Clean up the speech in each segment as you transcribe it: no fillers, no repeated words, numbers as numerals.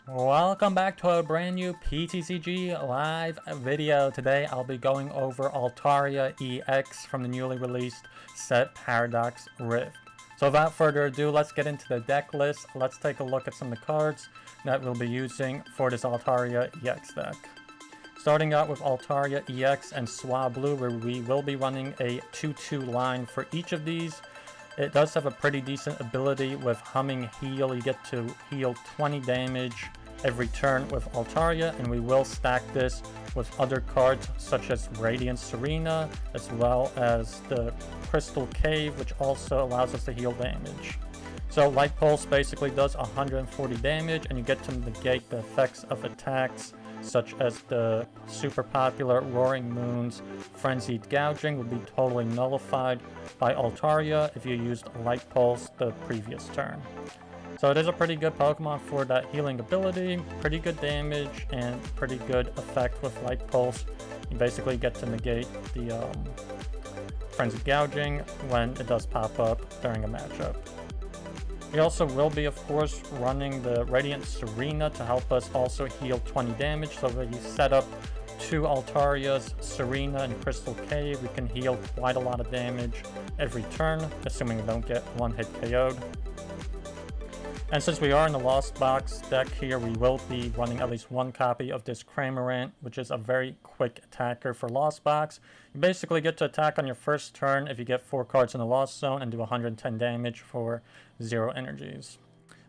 Welcome back to a brand new PTCG live video. Today I'll be going over Altaria EX from the newly released set Paradox Rift. So without further ado, let's get into the deck list. Let's take a look at some of the cards that we'll be using for this Altaria EX deck. Starting out with Altaria EX and Swablu, where we will be running a 2-2 line for each of these. It does have a pretty decent ability with Humming Heal. You get to heal 20 damage every turn with Altaria, and we will stack this with other cards such as Radiant Tsareena, as well as the Crystal Cave, which also allows us to heal damage. So Light Pulse basically does 140 damage, and you get to negate the effects of attacks such as the super popular Roaring Moon's Frenzied Gouging would be totally nullified by Altaria if you used Light Pulse the previous turn. So it is a pretty good Pokemon for that healing ability, pretty good damage, and pretty good effect with Light Pulse. You basically get to negate the Frenzied Gouging when it does pop up during a matchup. We also will be, of course, running the Radiant Tsareena to help us also heal 20 damage. So when you set up two Altarias, Tsareena and Crystal Cave, we can heal quite a lot of damage every turn, assuming we don't get one hit KO'd. And since we are in the Lost Box deck here, we will be running at least one copy of this Cramorant, which is a very quick attacker for Lost Box. You basically get to attack on your first turn if you get 4 cards in the Lost Zone and do 110 damage for 0 energies.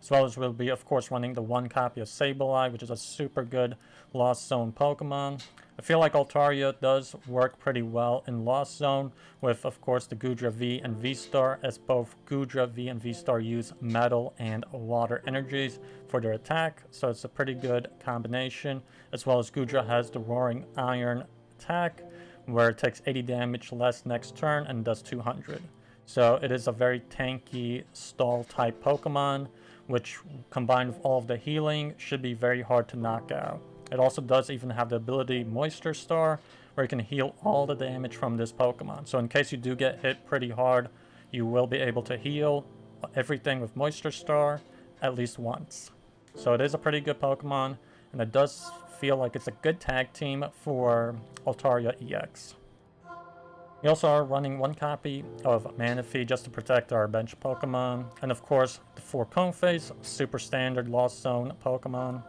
As well as we'll be, of course, running the one copy of Sableye, which is a super good Lost Zone Pokemon. I feel like Altaria does work pretty well in Lost Zone with, of course, the Goodra V and V-Star, as both Goodra V and V-Star use metal and water energies for their attack, so it's a pretty good combination. As well as Goodra has the Roaring Iron attack, where it takes 80 damage less next turn and does 200. So it is a very tanky stall type Pokemon, which combined with all of the healing should be very hard to knock out. It also does even have the ability Moisture Star, where you can heal all the damage from this Pokemon. So in case you do get hit pretty hard, you will be able to heal everything with Moisture Star at least once. So it is a pretty good Pokemon, and it does feel like it's a good tag team for Altaria EX. We also are running one copy of Manaphy just to protect our bench Pokemon, and of course the 4 Comfeys, super standard Lost Zone Pokemon.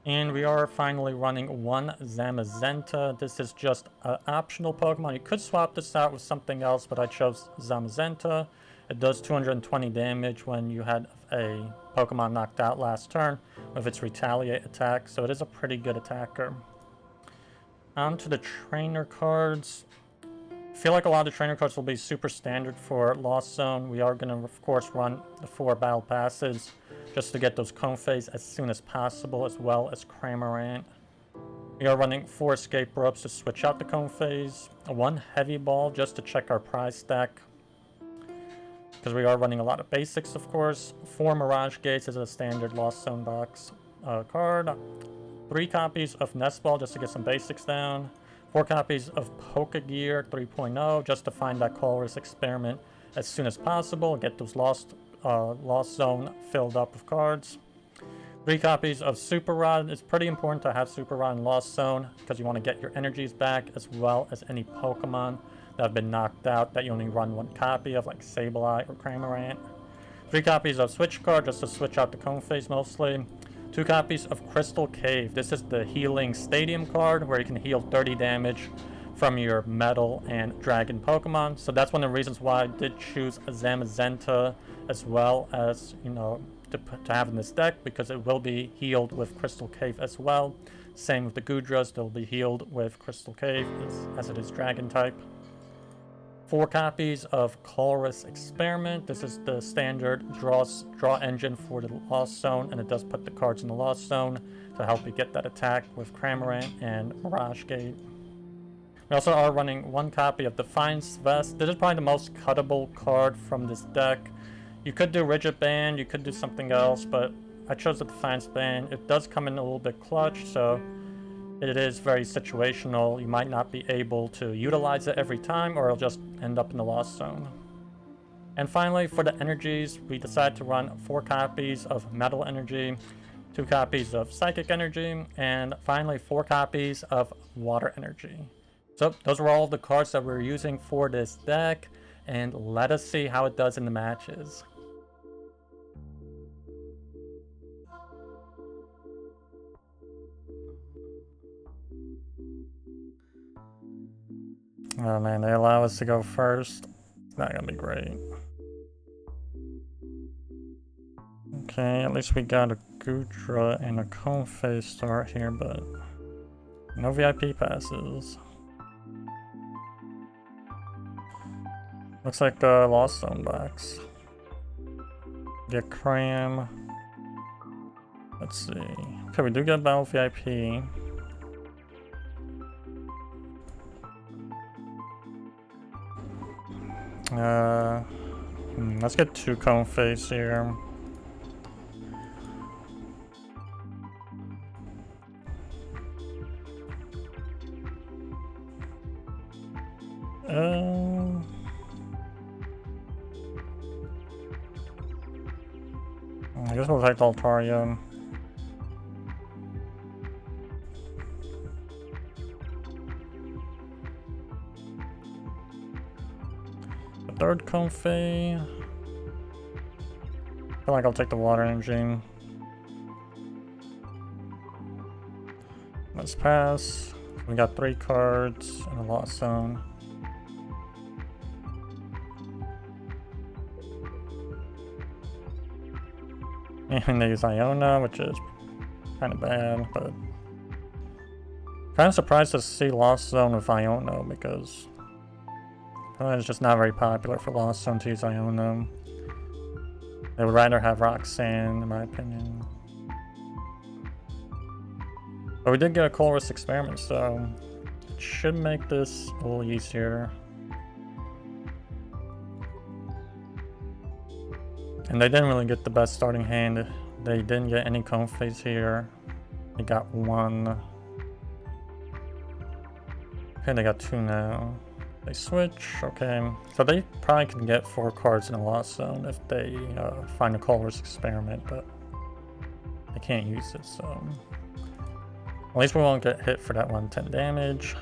And we are finally running one Zamazenta. This is just an optional Pokemon. You could swap this out with something else, but I chose Zamazenta. It does 220 damage when you had a Pokemon knocked out last turn with its Retaliate attack, so it is a pretty good attacker. On to the trainer cards. I feel like a lot of the trainer cards will be super standard for Lost Zone. We are going to, of course, run the 4 Battle Passes just to get those Comfeys as soon as possible, as well as Cramorant. We are running 4 Escape Ropes to switch out the Comfeys, 1 Heavy Ball just to check our prize stack, because we are running a lot of basics, of course. 4 Mirage Gates is a standard Lost Zone box card. 3 copies of Nest Ball just to get some basics down. 4 copies of Pokegear 3.0 just to find that Colress Experiment as soon as possible. Get those Lost Zone filled up with cards. 3 copies of Super Rod. It's pretty important to have Super Rod in Lost Zone because you want to get your energies back, as well as any Pokemon that have been knocked out that you only run 1 copy of, like Sableye or Cramorant. 3 copies of Switch Card just to switch out the Comfeys mostly. 2 copies of Crystal Cave. This is the Healing Stadium card where you can heal 30 damage from your Metal and Dragon Pokemon. So that's one of the reasons why I did choose a Zamazenta as well as, you know, to have in this deck, because it will be healed with Crystal Cave as well. Same with the Goodras, they'll be healed with Crystal Cave as it is Dragon type. 4 copies of Colress Experiment. This is the standard draw engine for the Lost Zone, and it does put the cards in the Lost Zone to help you get that attack with Cramorant and Mirage Gate. We also are running 1 copy of Defiance Vest. This is probably the most cuttable card from this deck. You could do Rigid Band, you could do something else, but I chose the Defiance Band. It does come in a little bit clutch, so it is very situational. You might not be able to utilize it every time, or it'll just end up in the Lost Zone. And finally, for the energies, we decided to run 4 copies of Metal Energy. 2 copies of Psychic Energy, and finally 4 copies of Water Energy. So those were all the cards that we're using for this deck, and let us see how it does in the matches. Oh man, they allow us to go first. It's not gonna be great. Okay, at least we got a Goodra and a Comfey start here, but no VIP passes. Looks like a Lost Zone box. Get Cram. Let's see. Okay, we do get Battle VIP. Let's get 2 Comfeys here. I guess we'll take Altaria. The 3rd Comfey. I feel like I'll take the Water Energy. Let's pass. We got 3 cards in a Lost Zone. And they use Iona, which is kind of bad, but kind of surprised to see Lost Zone with Iona because it's just not very popular for Lost Zone to use Iona. They would rather have Roxanne, in my opinion. But we did get a Colress Experiment, so it should make this a little easier. And they didn't really get the best starting hand. They didn't get any Comfeys here. They got 1. Okay, they got 2 now. They switch, okay. So they probably can get 4 cards in a Lost Zone if they find a Colress Experiment, but they can't use it, so. At least we won't get hit for that 110 damage.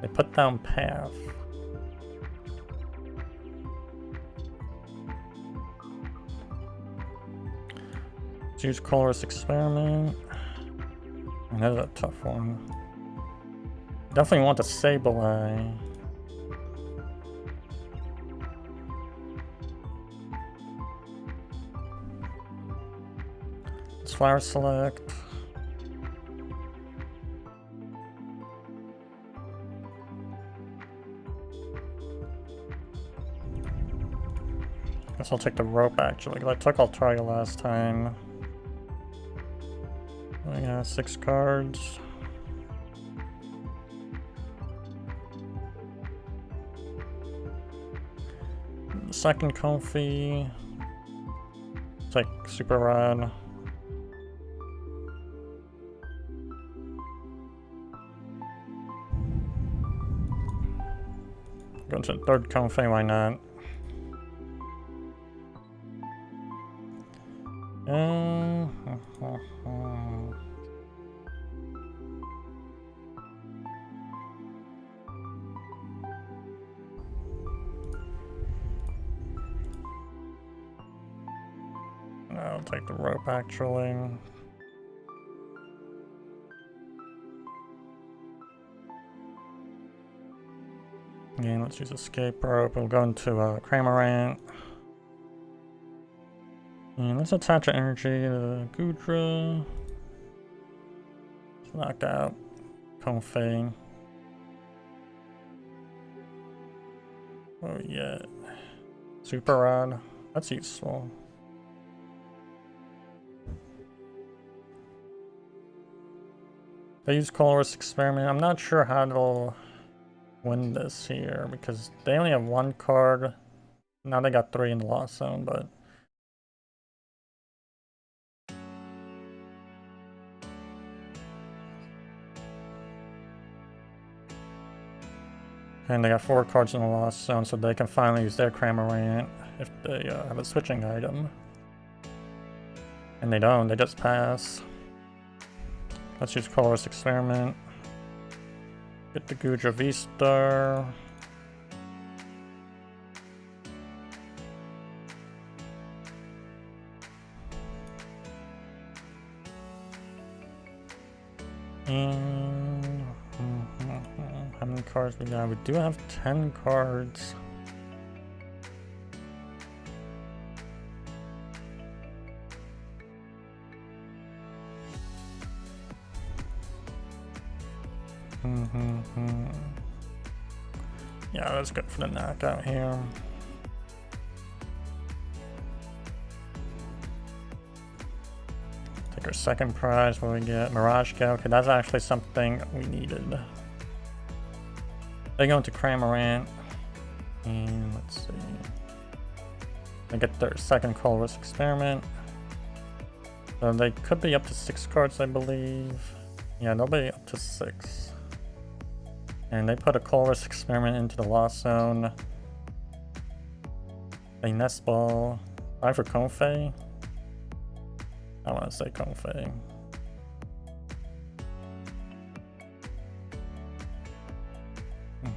They put down Path. Let's use Colress Experiment. And that's a tough one. Definitely want the Sableye. Let's Flower Select. Guess I'll take the Rope actually, because I took Altaria last time. I got 6 cards. The 2nd Comfey. Take Super Rod. Go to the 3rd Comfey, why not? I'll take the Rope actually. Again, let's use Escape Rope. We'll go into Cramorant. And let's attach an energy to Goodra. Let's knock out Comfey. Oh yeah. Super Rod. That's useful. They use Colress Experiment. I'm not sure how they'll win this here because they only have 1 card. Now they got 3 in the Lost Zone, but and they got 4 cards in the Lost Zone, so they can finally use their Cramorant. if they have a switching item. And they don't, they just pass. Let's use Colorless Experiment. Get the Goodra VSTAR. And how many cards we got? We do have 10 cards. Yeah, that's good for the knockout here. Take our second prize. What we get? Mirage Gale. Okay, that's actually something we needed. They go into Cramorant. And let's see. They get their second Colorless Experiment. So they could be up to 6 cards, I believe. Yeah, they'll be up to 6. And they put a Colorless Experiment into the Lost Zone. A Nest Ball. 5 for Comfey. I want to say Comfey.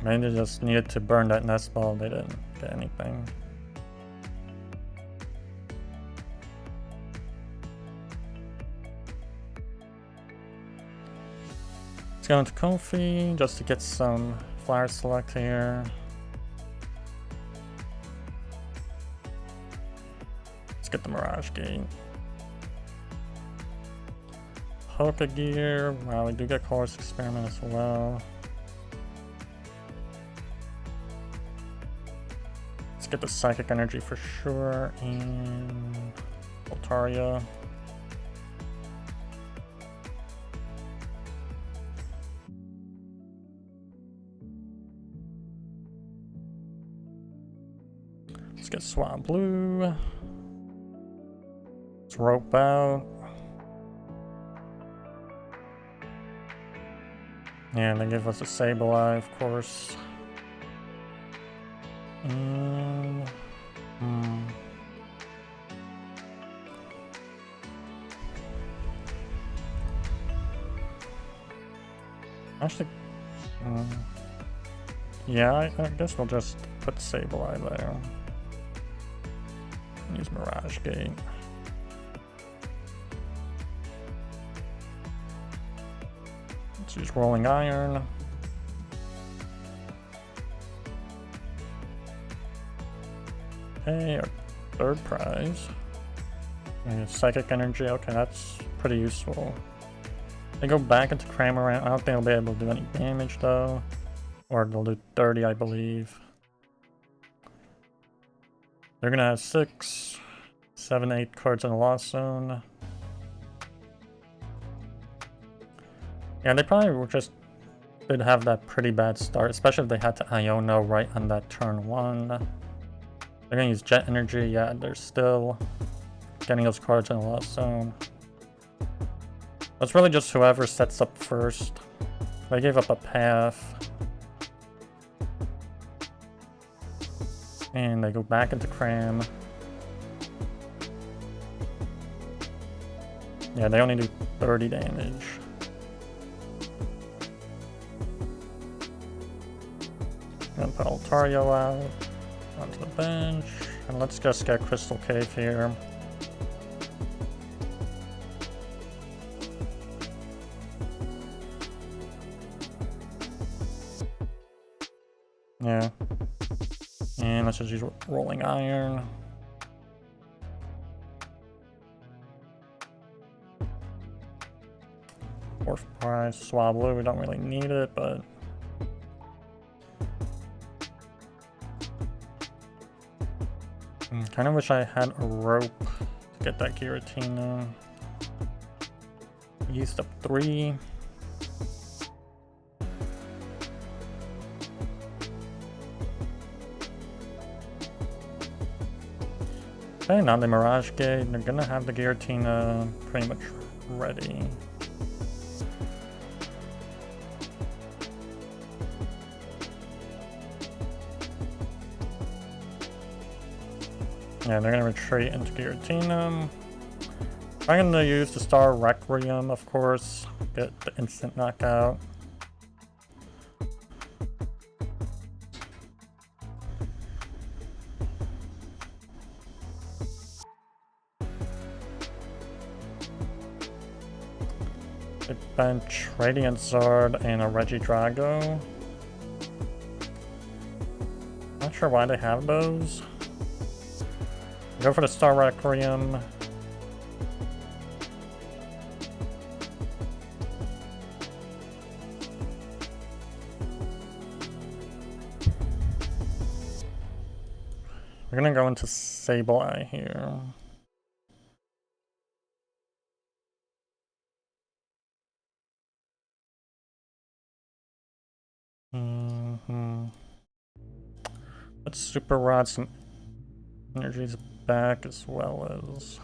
Maybe they just needed to burn that Nest Ball. They didn't get anything. Go into Comfey just to get some Flower Select here. Let's get the Mirage Gate. Pokegear. Wow, we do get Colorless Experiment as well. Let's get the Psychic Energy for sure. And Altaria. Let's get Swablu. Let's rope out. And they give us a Sableye, of course. And, actually, yeah, I guess we'll just put Sableye there. Use Mirage Gate. Let's use Rolling Iron. Okay, our third prize. And Psychic Energy. Okay, that's pretty useful. They go back into Cramorant. I don't think they'll be able to do any damage though. Or they'll do 30, I believe. They're gonna have 6, 7, 8 cards in the Lost Zone. Yeah, they probably were just did have that pretty bad start, especially if they had to Iono right on that turn 1. They're gonna use Jet Energy. Yeah, they're still getting those cards in the Lost Zone. That's really just whoever sets up first. They gave up a path. And they go back into Cram. Yeah, they only do 30 damage. Gonna put Altaria out onto the bench. And let's just get Crystal Cave here. Yeah. And let's just use Rolling Iron. Fourth prize, Swablu. We don't really need it, but kind of wish I had a rope to get that Giratina. Used up 3. Okay, now the Mirage Gate. They're gonna have the Giratina pretty much ready. Yeah, they're gonna retreat into Giratina. I'm gonna use the Star Requiem, of course. Get the instant knockout. They bench Radiant Zard and a Regidrago. Not sure why they have those. Go for the Star Requiem. We're gonna go into Sableye here. Let's Super Rod some energies back as well as...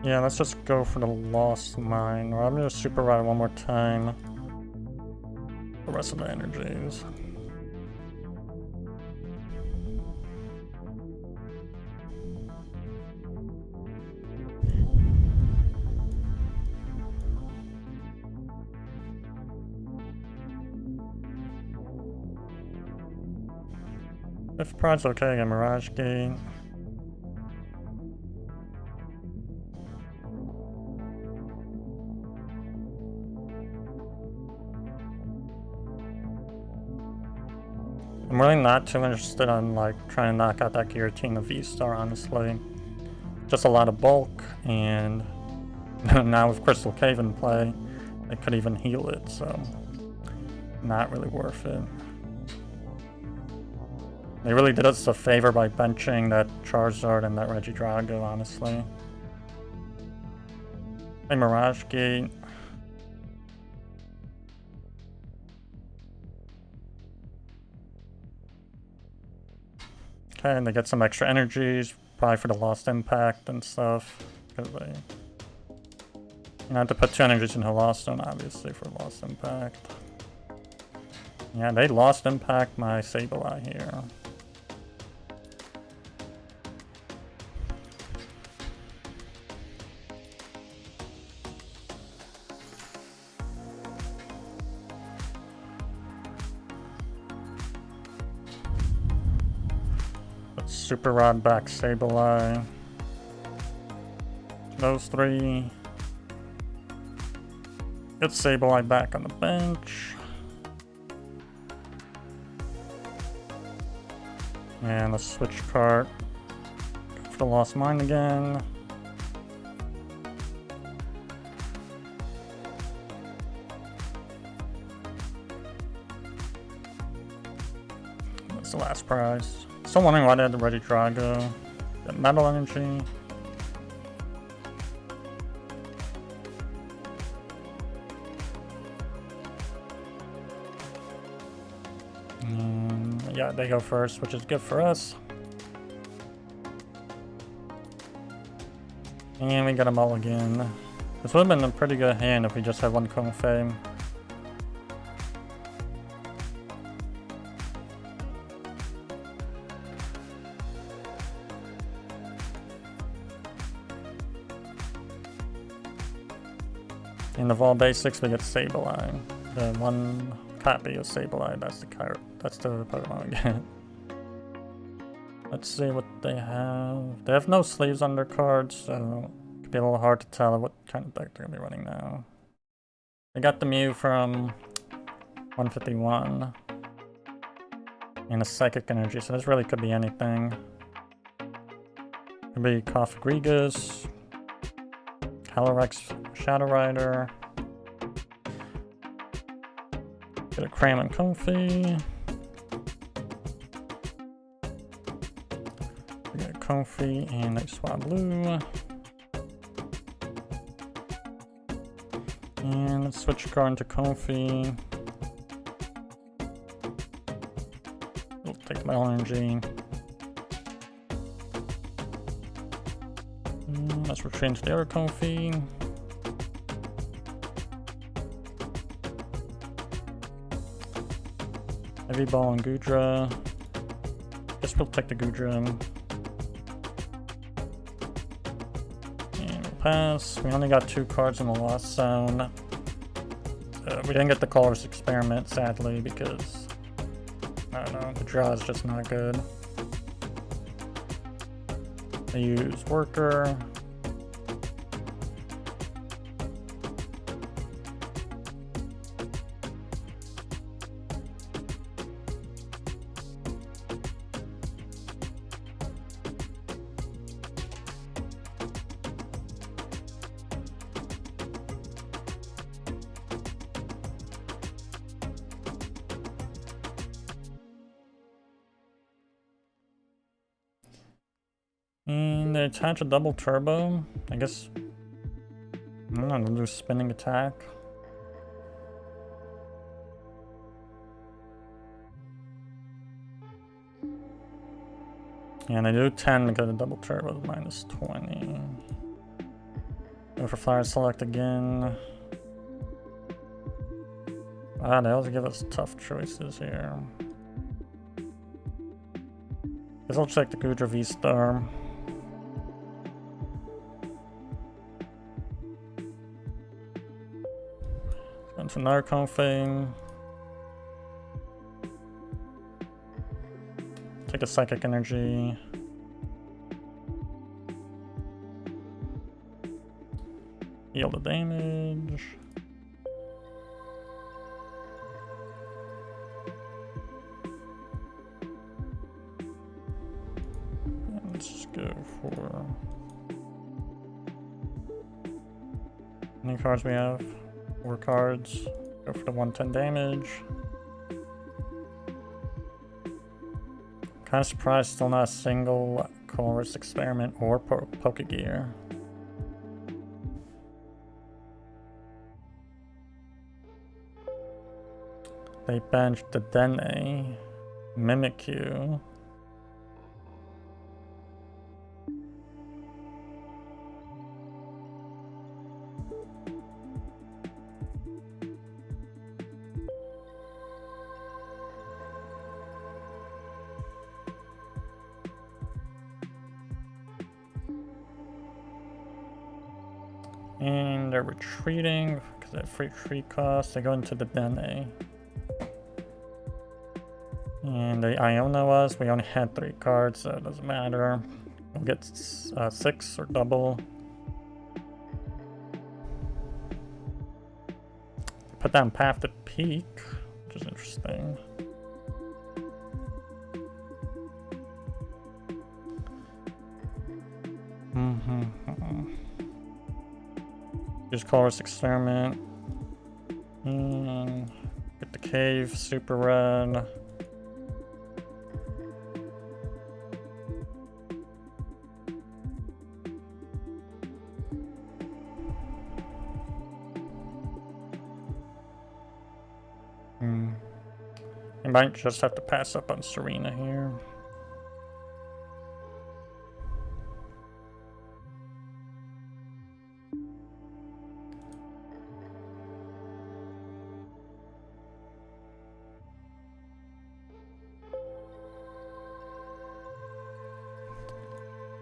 Yeah, let's just go for the Lost Mine. Or I'm gonna Super Ride one more time. The rest of the energies. Fifth pride's okay, I got Mirage Gate. I'm really not too interested on like trying to knock out that Giratina VSTAR, honestly. Just a lot of bulk, and now with Crystal Cave in play, they could even heal it, so not really worth it. They really did us a favor by benching that Charizard and that Regidrago, honestly. Hey, Mirage Gate. Okay, and they get some extra energies, probably for the Lost Impact and stuff. Because they... You have to put 2 energies into Lost Stone, obviously, for Lost Impact. Yeah, they Lost Impact my Sableye here. Super Rod back Sableye. Those 3. Get Sableye back on the bench. And let's switch card. Go for the Lost Mine again. That's the last prize. Still wondering why they had the Regidrago. Get Metal Energy. Yeah, they go first, which is good for us. And we got a mulligan. This would have been a pretty good hand if we just had one Comfey. In the Vol Basics, we get Sableye. The one copy of Sableye, that's the Pokemon we get. Let's see what they have. They have no sleeves on their cards, so it could be a little hard to tell what kind of deck they're going to be running now. They got the Mew from 151. And a Psychic Energy, so this really could be anything. Could be Cofagrigus, Calyrex Shadow Rider. Get a Cram and Comfey. We got Comfey and a Swablu. And let's switch card into Comfey. We'll take my energy. Let's retreat into the other Comfey. Heavy Ball and Goodra. Guess we'll take the Goodra. And we'll pass. We only got 2 cards in the Lost Zone. We didn't get the Colorless Experiment, sadly, because I don't know, the draw is just not good. I use Worker. And they attach a double turbo. I guess I'm gonna do spinning attack. And they do 10 to get a double turbo with -20. Go for flyer select again. Ah, they also give us tough choices here. Guess I'll check the Goodra VSTAR. Into another Comfey. Take a Psychic Energy. Heal the damage. And let's just go for any cards we have. 4 cards. Go for the 110 damage. Kind of surprised still not a single Colorless Experiment or Pokegear. They benched the Dene, Mimikyu. And they're retreating because they have free retreat costs. They go into the Dene. And they Iona us. We only had 3 cards, so it doesn't matter. We'll get 6 or double. Put down Path to Peak, which is interesting. Use Colorless Experiment. Get the Cave, Super Red. You might just have to pass up on Tsareena here.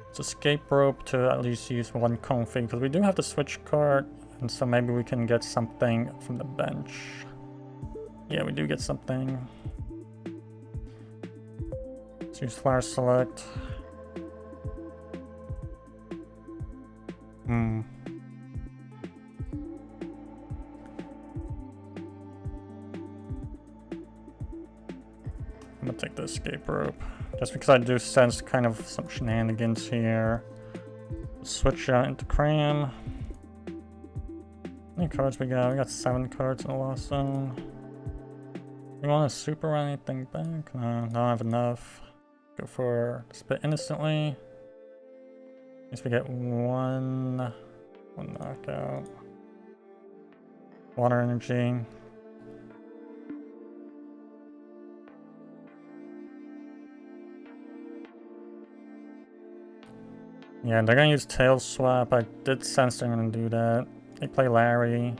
It's escape rope to at least use 1 Comfey, because we do have the switch card, and so maybe we can get something from the bench. Yeah, we do get something. Let's use flyer select. I'm gonna take the escape rope. Just because I do sense kind of some shenanigans here. Switch out into Cram. How many cards we got? We got 7 cards in the Lost Zone. You want to super run anything back? No, don't have enough. Go for Spit Innocently. At least we get one knockout. Water energy. Yeah, they're gonna use Tail Swap. I did sense they're gonna do that. They play Larry.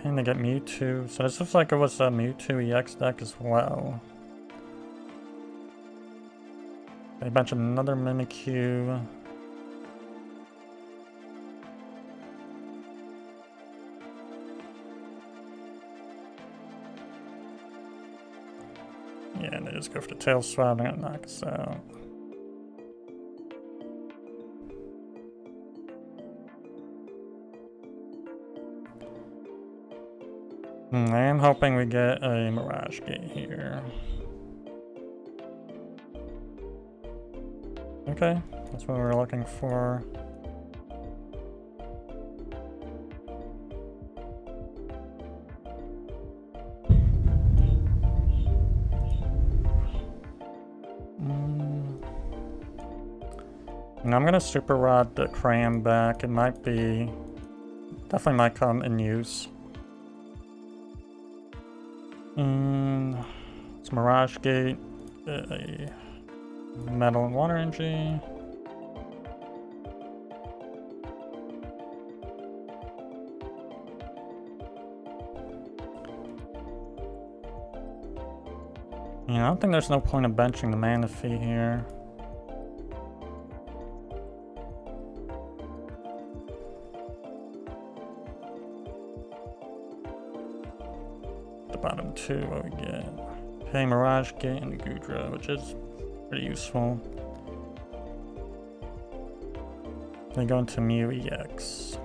And they get Mewtwo, so this looks like it was a Mewtwo EX deck as well. They mentioned another Mimikyu. Yeah, and they just go for the Tail Swap and knock us out. I am hoping we get a Mirage Gate here. Okay, that's what we're looking for. And I'm gonna Super Rod the Cram back. It might be... definitely might come in use. It's Mirage Gate, a Metal and Water Energy. Yeah, I don't think there's no point of benching the Manaphy here. Bottom two, what we get? Okay, Mirage Gate and Goodra, which is pretty useful. They go into Mew EX.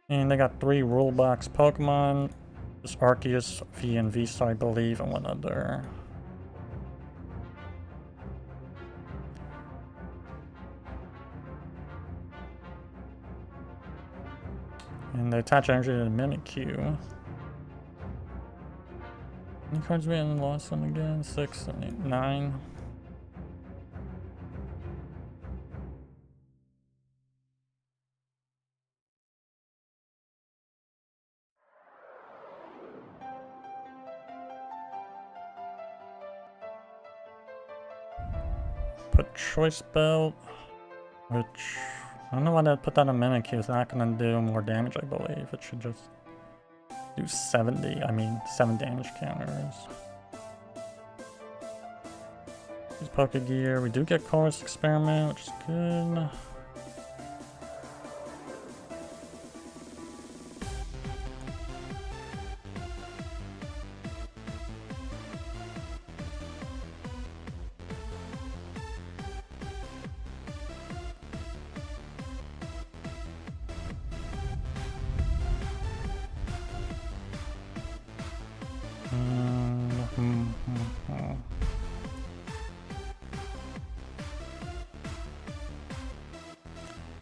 And they got 3 rule box Pokemon. This Arceus, V and V-Star, I believe, and one other. And they attach energy to the Mimikyu. How many cards we had in the last one again? 6, 7, 8, 9. Put Choice Belt, which I don't know why they put that on Mimikyu. It's not gonna do more damage, I believe. It should just do 7 damage counters. Use Pokegear. We do get Chorus Experiment, which is good.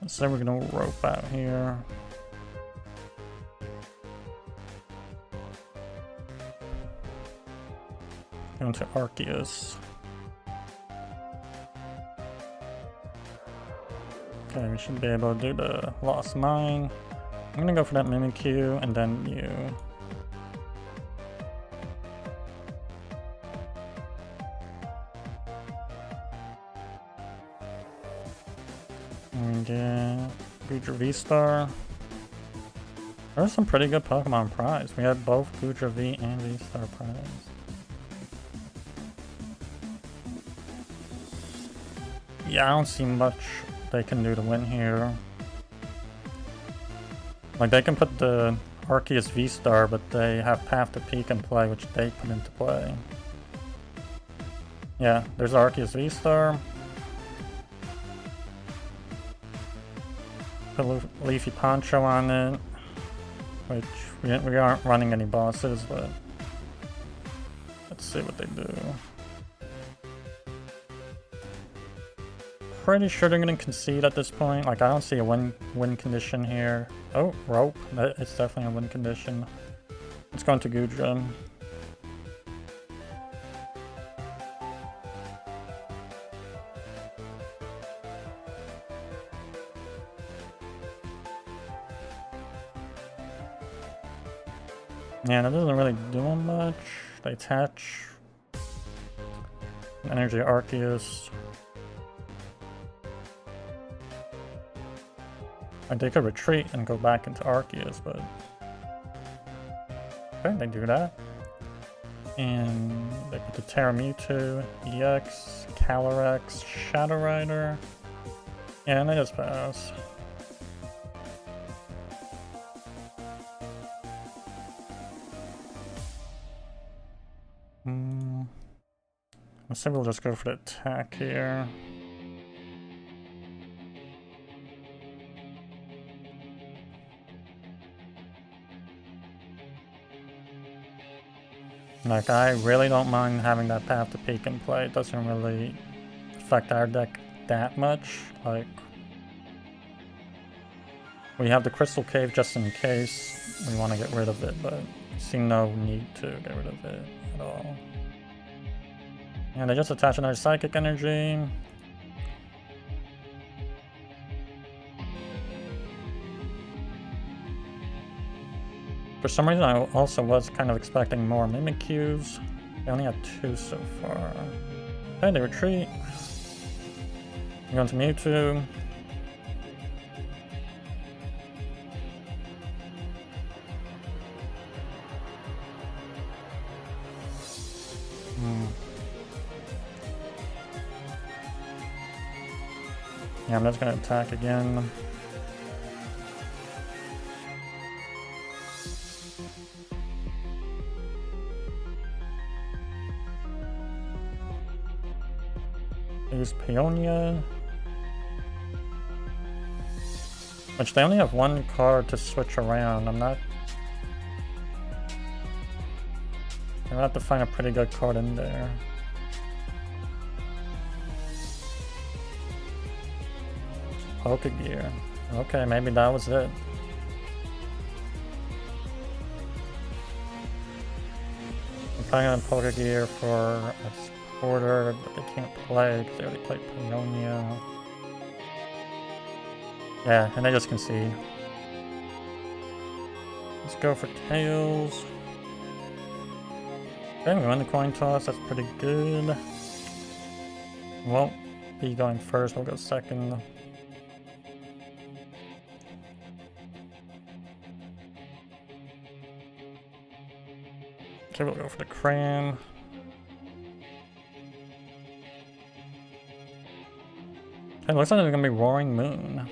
So we're gonna rope out here. Going to Arceus. Okay, we should be able to do the Lost Mine. I'm gonna go for that Mimikyu and then you. And get Goodra VSTAR. There's some pretty good Pokemon prize. We had both Goodra V and VSTAR prize. Yeah, I don't see much they can do to win here. Like, they can put the Arceus VSTAR, but they have Path to Peak in play, which they put into play. Yeah, there's Arceus VSTAR. Put Leafy Poncho on it, which we aren't running any bosses, but let's see what they do. Pretty sure they're gonna concede at this point. Like, I don't see a win condition here. Oh, rope. It's definitely a win condition. Let's go into Goodra. Yeah, that doesn't really do much. They attach Energy Arceus. Like, they could retreat and go back into Arceus, but okay, they do that. And they put the Terra Mewtwo, EX, Calyrex, Shadow Rider. Yeah, and they just pass. Let's say we'll just go for the attack here. Like, I really don't mind having that Path to Peak in play. It doesn't really affect our deck that much. Like, we have the Crystal Cave just in case we want to get rid of it, but I see no need to get rid of it at all. And they just attach another Psychic Energy. For some reason, I also was kind of expecting more Mimikyus. They only had 2 so far. Okay, they retreat. Go into Mewtwo. Yeah, I'm just gonna attack again. Use Peonia. Which they only have 1 card to switch around. I'm gonna have to find a pretty good card in there. Pokegear. Okay, maybe that was it. I'm probably gonna Pokegear for a supporter, but they can't play because they already played Peonia. Yeah, and they just concede. Let's go for Tails. Okay, we won the coin toss, that's pretty good. Won't be going first, we'll go second. Okay, we'll go for the Cram. Okay, looks like there's gonna be Roaring Moon.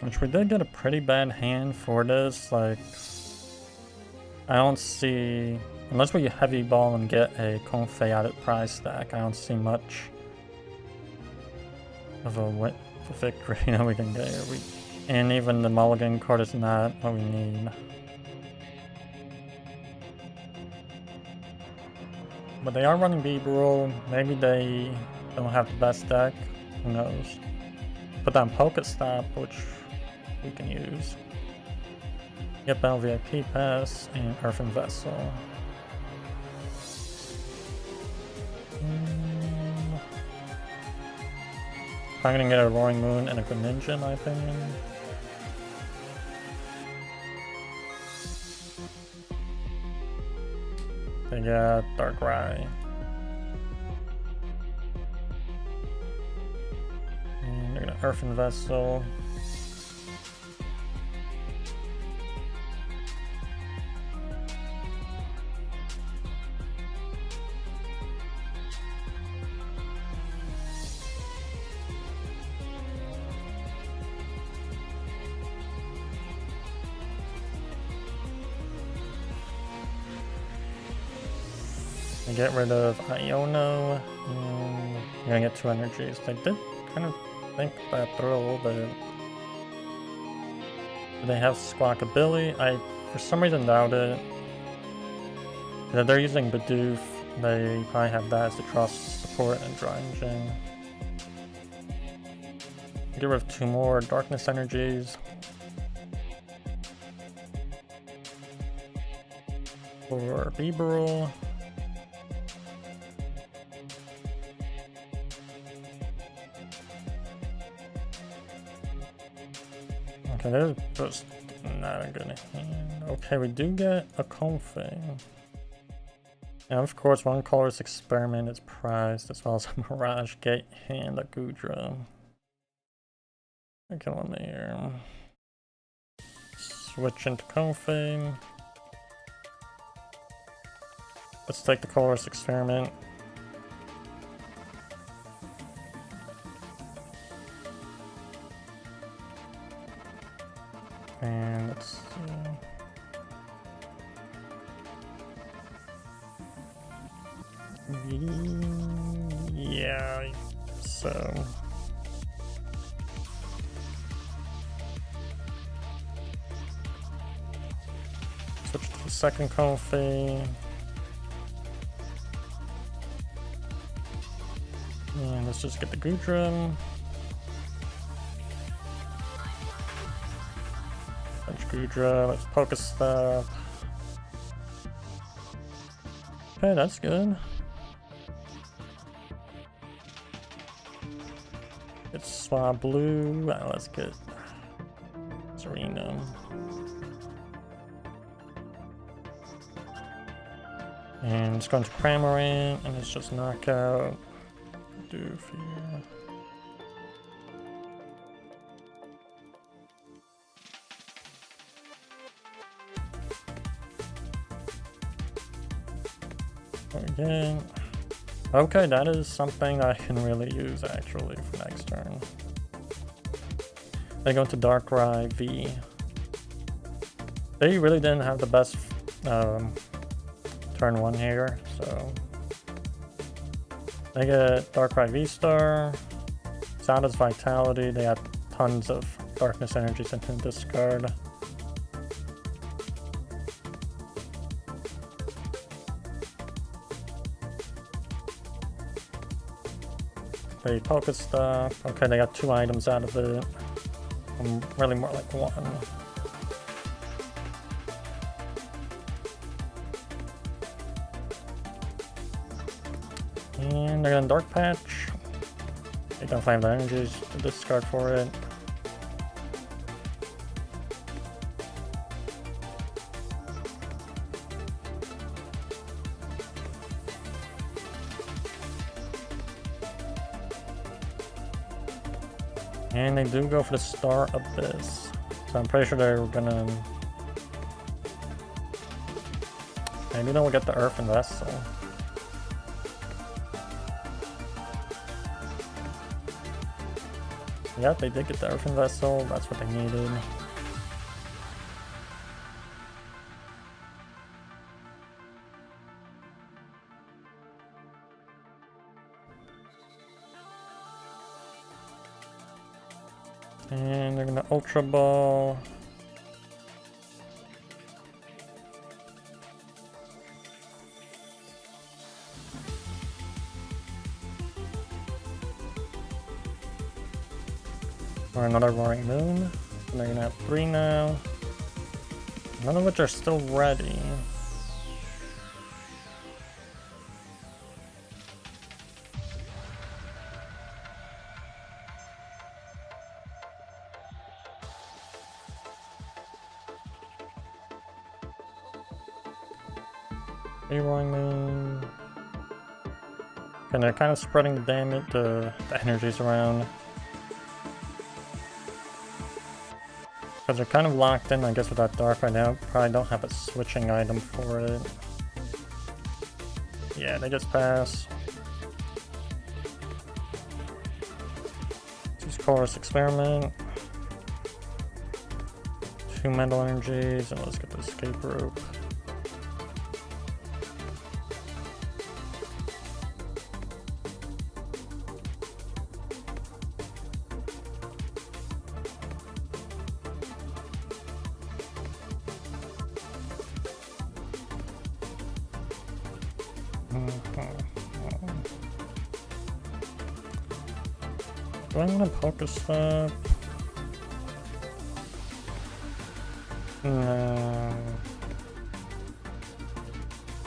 Which we did get a pretty bad hand for this. Like, I don't see, unless we heavy ball and get a Comfey out of prize stack, I don't see much of a victory that we can get here. And even the mulligan card is not what we need. But they are running Beebrule. Maybe they don't have the best deck. Who knows? Put down Pokestop, which we can use. Get Battle VIP Pass and Earthen Vessel. I'm gonna get a Roaring Moon and a Greninja, in my opinion. They got Darkrai. And they're gonna Earthen Vessel. get rid of Iono, and you're gonna get 2 energies. They did kind of think that through a little bit. Do they have Squawkabilly? I, for some reason, doubt it. If they're using Bidoof, they probably have that as the cross support and Dry Engine. Get rid of 2 more Darkness energies. For Bibarel. Okay, there's just not a good hand. Okay, we do get a Comfey. And of course, one colorless experiment is prized, as well as a Mirage Gate and a Goodra. Okay, let me here. Switch into Comfey. Let's take the colorless experiment. And let's see. Yeah, so switch to the second Comfey. And let's just get the Goodra. Punch Goodra, let's Pokestop. Okay, that's good. It's Swablu. Let's get Tsareena. And it's going to Cramorant, and it's just knockout. Doof here. Again. Okay, that is something I can really use actually for next turn. They go into Darkrai V. They really didn't have the best turn 1 here, so they get Darkrai VSTAR, Zada's Vitality. They have tons of Darkness energies in the discard. They Pokestop. Okay, they got 2 items out of it. Really more like 1. And they're gonna Dark Patch. They don't find the energies to discard for it. And they do go for the Star Abyss. So I'm pretty sure they're gonna... Maybe they'll get the Earthen Vessel. Yep, they did get the Earthen Vessel. That's what they needed. And they're gonna Ultra Ball. Or another Roaring Moon. And they're gonna have 3 now. None of which are still ready. Roaring Moon. And they're kind of spreading the damage, the energies around. Because they're kind of locked in, I guess, with that Dark right now. Probably don't have a switching item for it. Yeah, they just pass. Use Chorus Experiment. 2 mental energies, and let's get the Escape Rope. Do I want to Pokestop? No.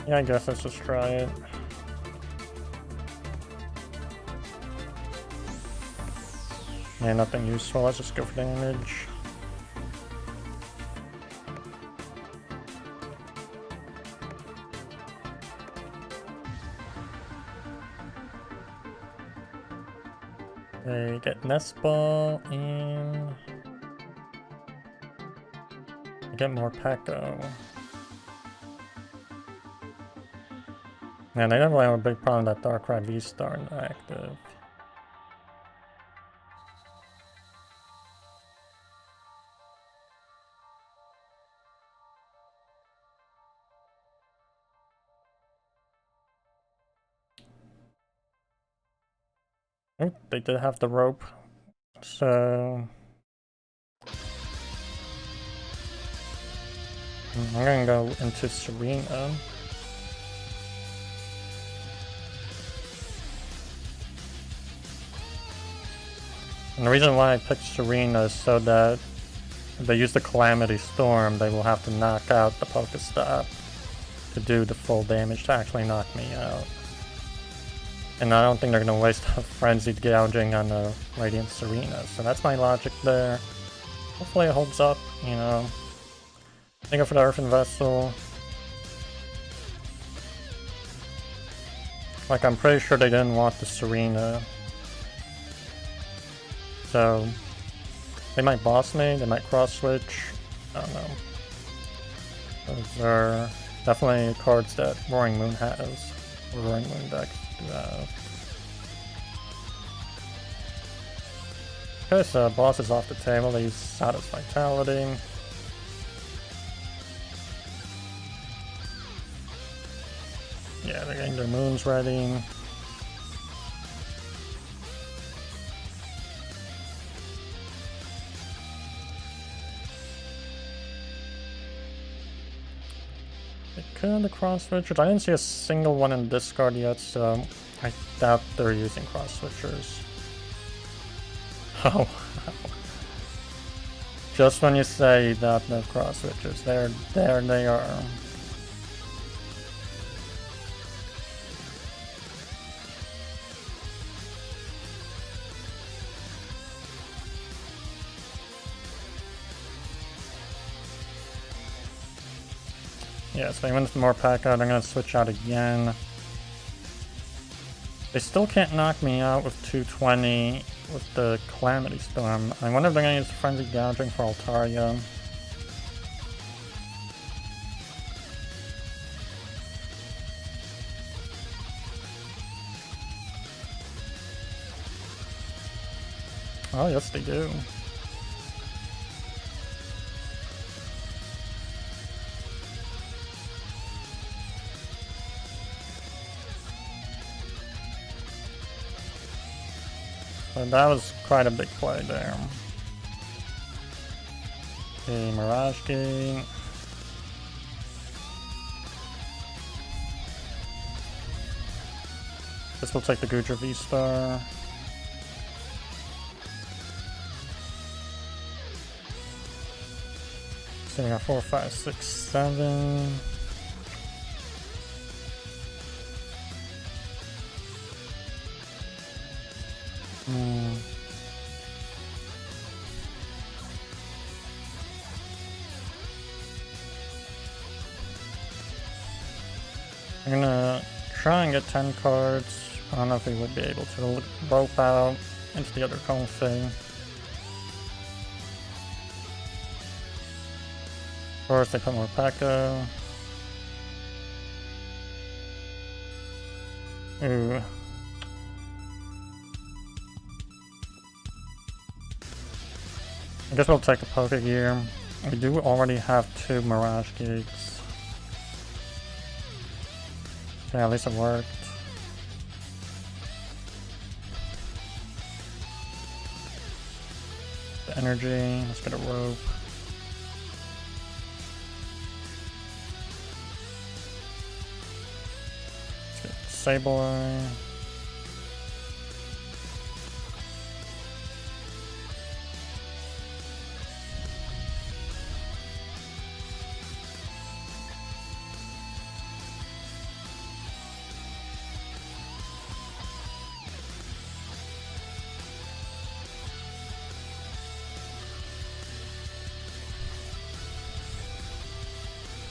Yeah, I guess let's just try it. Yeah, nothing useful. Let's just go for damage. They get Nest Ball and I get more Pecco. Man, they definitely have a big problem that Goodra VSTAR is active. Oh, they did have the rope, so I'm gonna go into Tsareena. And the reason why I picked Tsareena is so that if they use the Calamity Storm, they will have to knock out the Pokestop to do the full damage to actually knock me out. And I don't think they're going to waste a Frenzied Gouging on the Radiant Tsareena, so that's my logic there. Hopefully it holds up, you know. I go for the Earthen Vessel. Like, I'm pretty sure they didn't want the Tsareena. So, they might boss me, they might cross-switch, I don't know. Those are definitely cards that Roaring Moon has, or Roaring Moon decks do have. Okay, so boss is off the table, they use Satis Vitality. Yeah, they're getting their moons ready. They could the cross switchers. I didn't see a single one in discard yet, so I doubt they're using cross switchers. Oh, just when you say that no cross switchers, there they are. Yeah, so even with more pack out, I'm gonna switch out again. They still can't knock me out with 220 with the Calamity Storm. I wonder if they're gonna use Frenzied Gouging for Altaria. Oh, yes they do. So that was quite a big play there. Okay, Mirage Gate. This will take the Goodra VSTAR. So we got 4, 5, 6, 7. I'm gonna try and get 10 cards. I don't know if we would be able to rope out into the other Comfey. Of course, they put more Pecco. Ooh. I guess we'll take a Pokegear. We do already have 2 Mirage Gates. Yeah, at least it worked. The energy, let's get a rope. Let's get Sableye.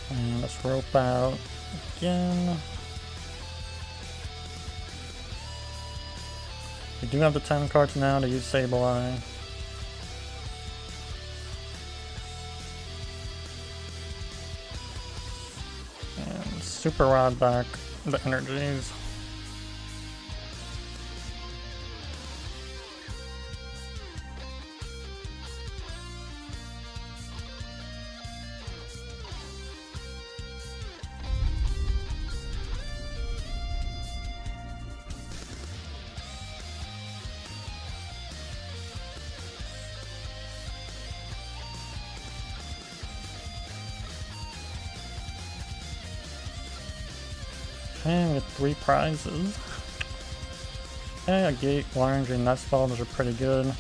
And let's rope out again. We do have the 10 cards now to use Sableye. And Super Rod back the energies. And we get 3 prizes. Okay, a Gate, Orange, and Nestball, those are pretty good.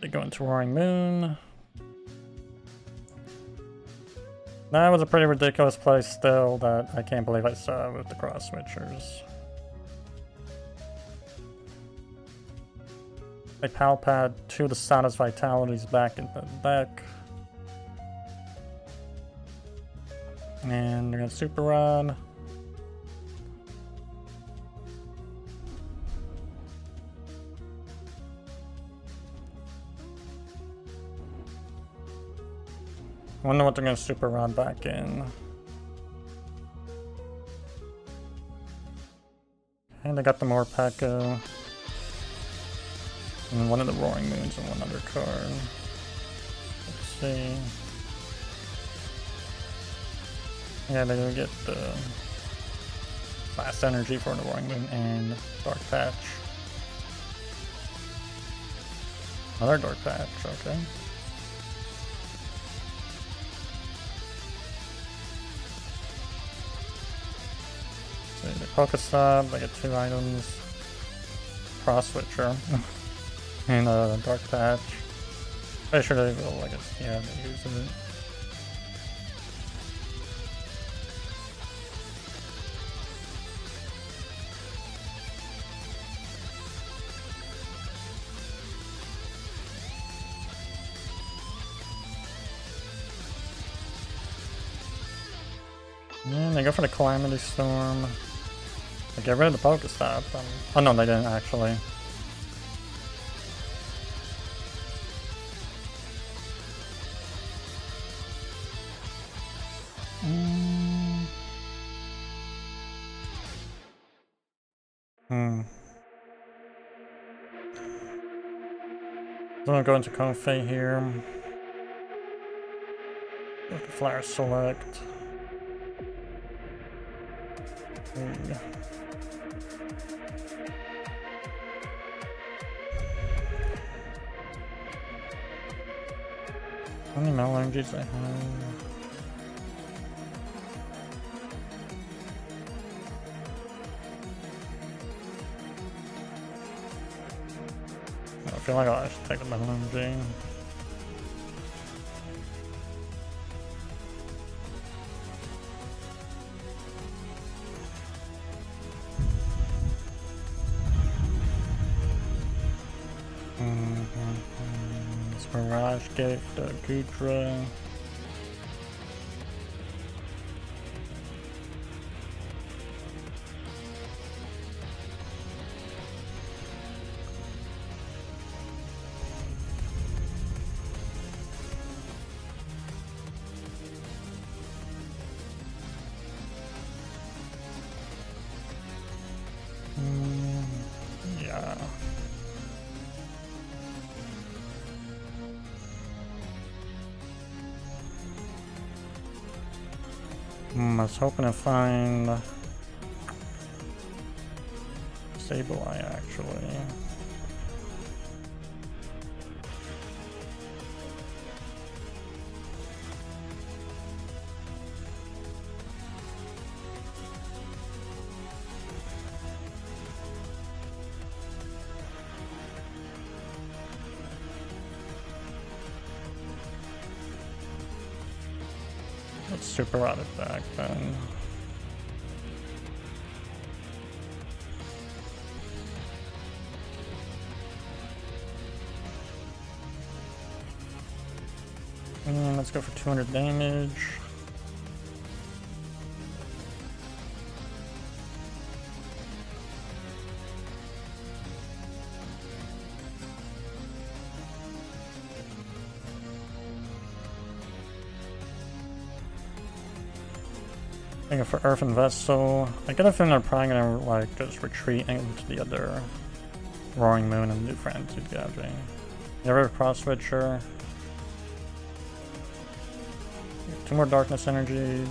They go into Roaring Moon. That was a pretty ridiculous play still that I can't believe I saw with the cross switchers. They Palpad 2 of the Saddest Vitalities back in the deck. And they're gonna Super Rod. I wonder what they're gonna Super Rod back in. And I got the Morpeko. And one of the Roaring Moons and one other card. Let's see. Yeah, they're gonna get the last energy for the Roaring Moon and Dark Patch. Another Dark Patch, okay. So the Pokestop, they get 2 items. Cross Switcher. And a Dark Patch. Pretty sure they will, I guess, yeah, they're using it. And they go for the Calamity Storm. They get rid of the Pokestop. Oh no, they didn't actually. So I'm going to go into Comfey here. Go to Flower Select. How many Metal Energies I have? I feel like I should take the Metal Energy. It's Mirage Gift, Goodra. Yeah. I was hoping to find Sableye actually. it's super out of deck then. And let's go for 200 damage. I go for Earthen Vessel. I get a feeling they're probably gonna like just retreat into the other Roaring Moon and do Frenzied Gouging. You have a Cross Switcher. 2 more Darkness Energies.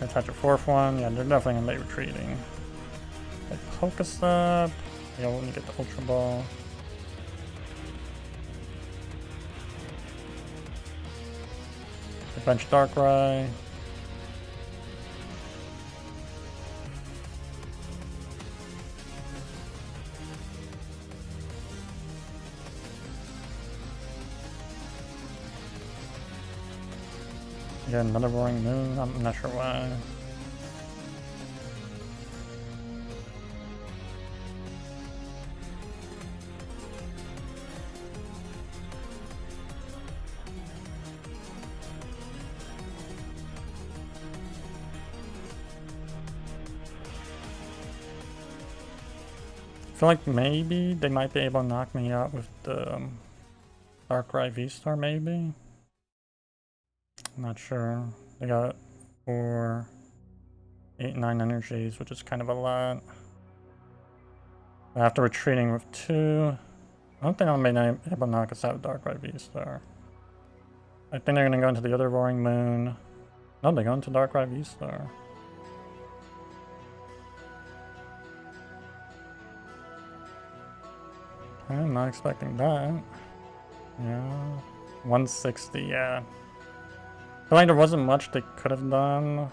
Attach a 4th one. Yeah, they're definitely gonna be retreating. Like Pokestop. Yeah, we'll get the Ultra Ball. Bench Darkrai. Again, another Roaring Moon. I'm not sure why. I feel like maybe they might be able to knock me out with the Darkrai VSTAR, maybe? I'm not sure. They got 4, 8, 9 energies, which is kind of a lot. After retreating with 2, I don't think I'll be able to knock us out with Darkrai VSTAR. I think they're going to go into the other Roaring Moon. No, they go into Darkrai VSTAR. I'm not expecting that. Yeah. 160, yeah. I feel like there wasn't much they could have done.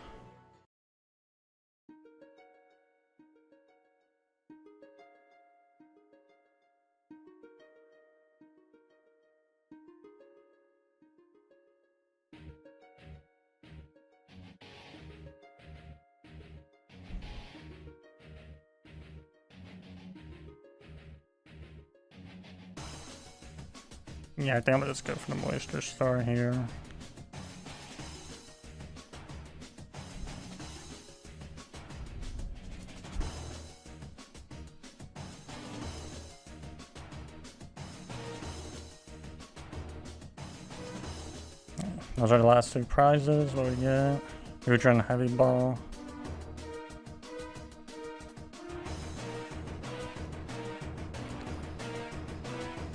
Yeah, I think I'm gonna just go for the Moisture Star here. Those are the last 2 prizes. What we get? Goodra and Heavy Ball.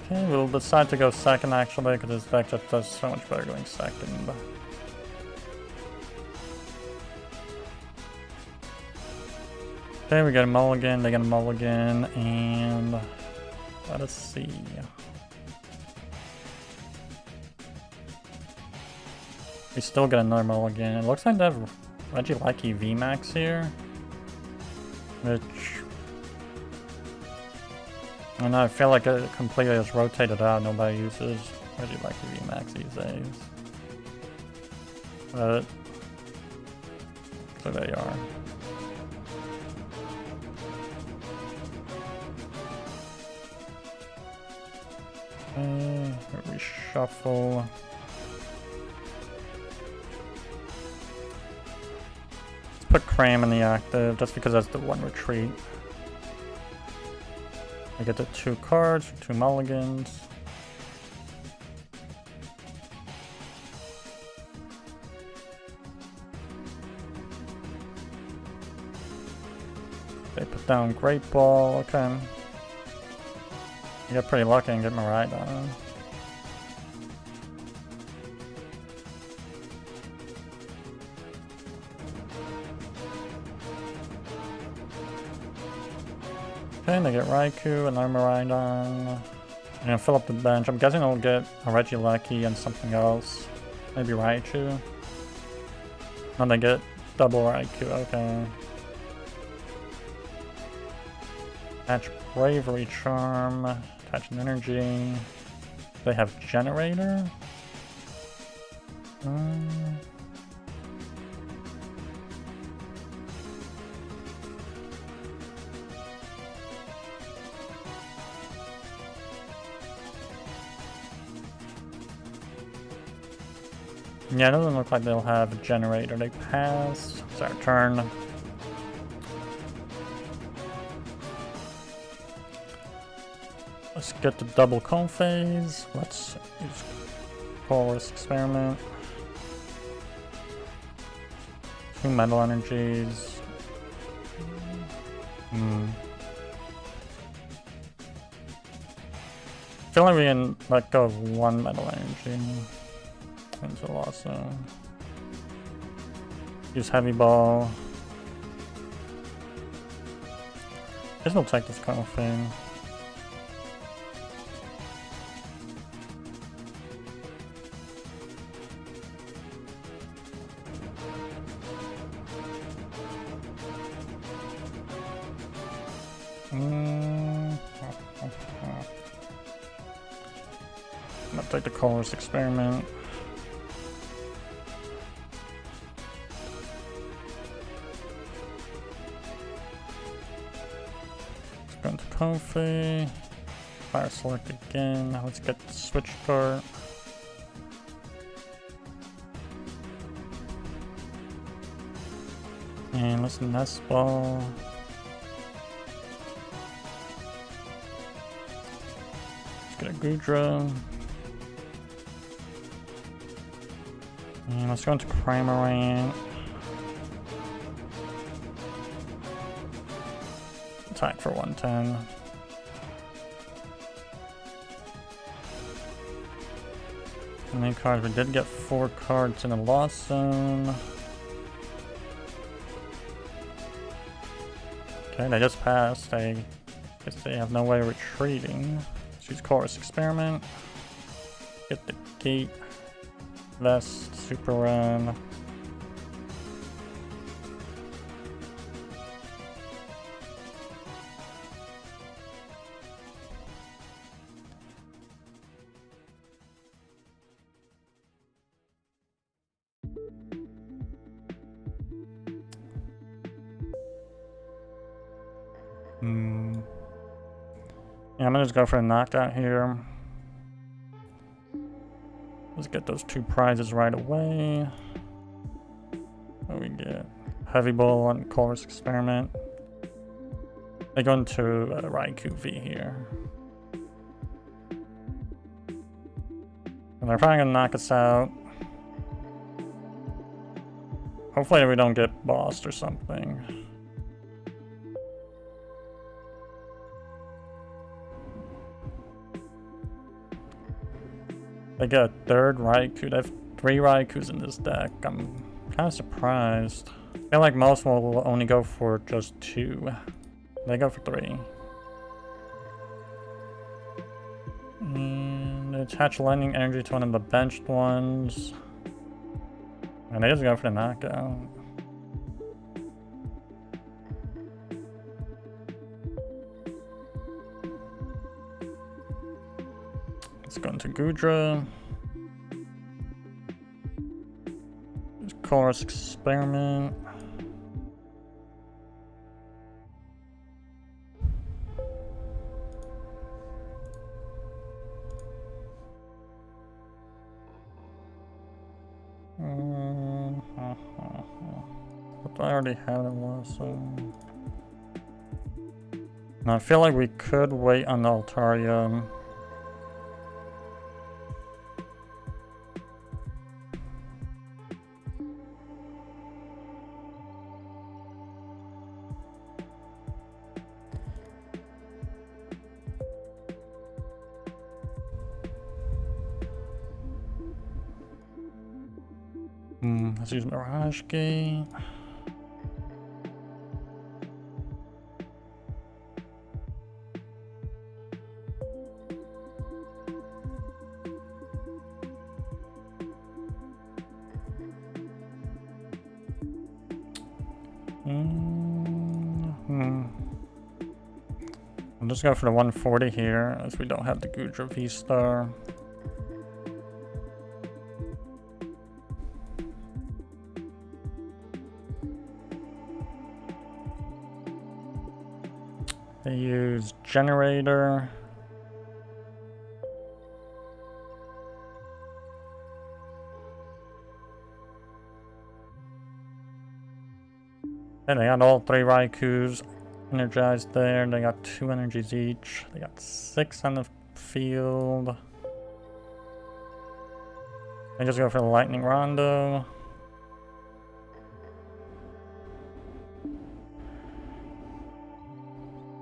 Okay, we'll decide to go second actually, because this deck just does so much better going second. Okay, we got a mulligan, they got a mulligan, and let us see. We still get another mulligan. It looks like they have Regieleki VMAX here, which I don't know, I feel like it completely has rotated out. Nobody uses Regieleki VMAX these days. But so there you are. Reshuffle. Let's put Cram in the active just because that's the 1 retreat. I get the 2 cards for 2 mulligans. They put down Great Ball. Okay. You get pretty lucky and get Miraidon. Okay, they get Raikou, another Miraidon. I'm gonna fill up the bench. I'm guessing I'll get a Regieleki and something else. Maybe Raichu. No, they get double Raikou, okay. Attach Bravery Charm. Attach an energy. They have Generator. Yeah, it doesn't look like they'll have a generator. They pass. It's our turn. Let's get the double Comfeys. Let's use Chorus Experiment. 2 Metal Energies. I feel like we can let go of 1 Metal Energy. Into the lost zone. Use Heavy Ball. I guess we'll take this Comfey. I'll take the Chorus Experiment. Let's go into Comfey. Fire Select again. Let's get the Switch card. And let's Nest Ball. Let's get a Goodra. And let's go into Cramorant. Attack for 110. And then cards, we did get 4 cards in the lost zone. Okay, they just passed. I guess they have no way of retreating. Let's use Chorus Experiment. Get the Gate. Vest, Super Run. Yeah, I'm gonna just go for a knockout here. Let's get those 2 prizes right away. What do we get? Heavy Ball on Chorus Experiment. They go into Raikou V here. And they're probably gonna knock us out. Hopefully we don't get bossed or something. They get a 3rd Raikou. They have 3 Raikous in this deck. I'm kind of surprised. I feel like most will only go for just 2. They go for 3. And they attach Lightning Energy to one of the benched ones. And they just go for the knockout. Let's go into Goodra. Use Chorus Experiment. But I already had it last time. Now I feel like we could wait on the Altaria. Let's use Mirage Gate. just go for the 140 here, as we don't have the Goodra VSTAR. They use generator. And they got all 3 Raikus energized there. They got 2 energies each. They got 6 on the field. They just go for the Lightning Rondo.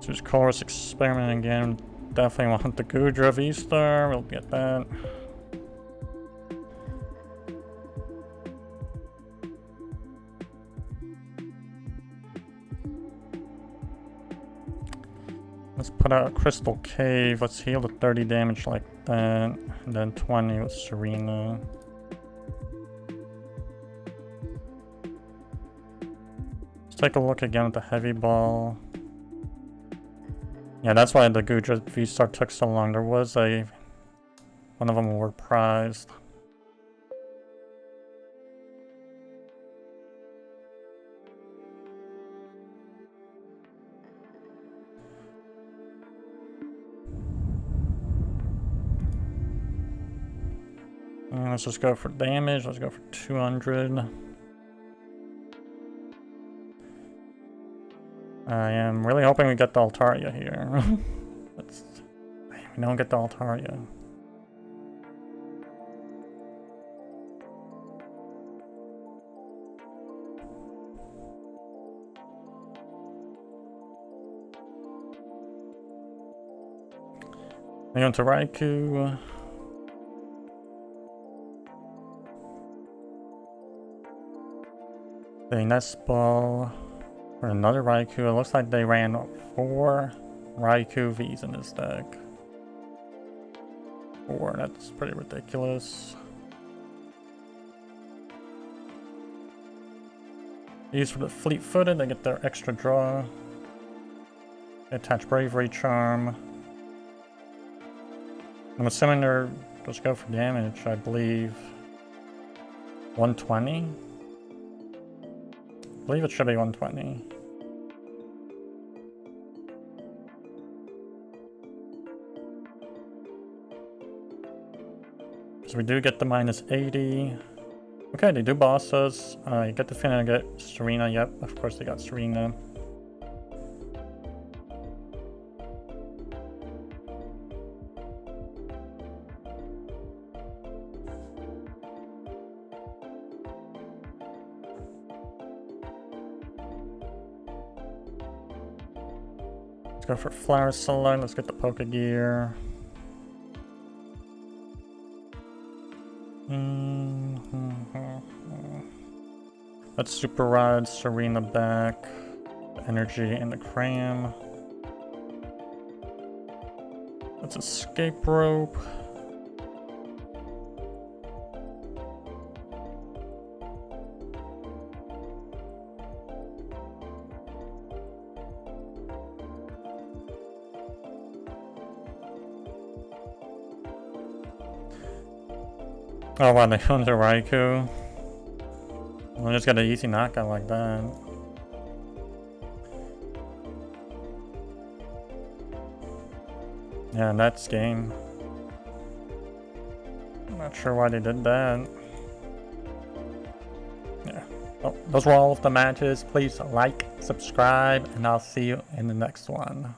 Choose Chorus Experiment again. Definitely want the Goodra VSTAR. We'll get that. Let's put out a Crystal Cave. Let's heal the 30 damage like that. And then 20 with Tsareena. Let's take a look again at the Heavy Ball. Yeah, that's why the Goodra VSTAR took so long. There was one of them were prized. Let's just go for damage. Let's go for 200. I am really hoping we get the Altaria here. We don't get the Altaria. We go into Raikou. The Nest Ball. For another Raikou. It looks like they ran 4 Raikou Vs in this deck. 4, that's pretty ridiculous. Used for the fleet-footed, they get their extra draw. They attach Bravery Charm. I'm assuming they're just go for damage, I believe. 120? I believe it should be 120. So we do get the minus 80. Okay, they do boss us. You get the feeling to get Tsareena. Yep, of course they got Tsareena. Let's go for Flower Solar. Let's get the Poke Gear. Let's Super Ride Tsareena back. The energy and the cram. Let's Escape Rope. Oh wow, they found the Raikou. We'll just get an easy knockout like that. Yeah, that's game. I'm not sure why they did that. Yeah. Well, those were all of the matches. Please like, subscribe, and I'll see you in the next one.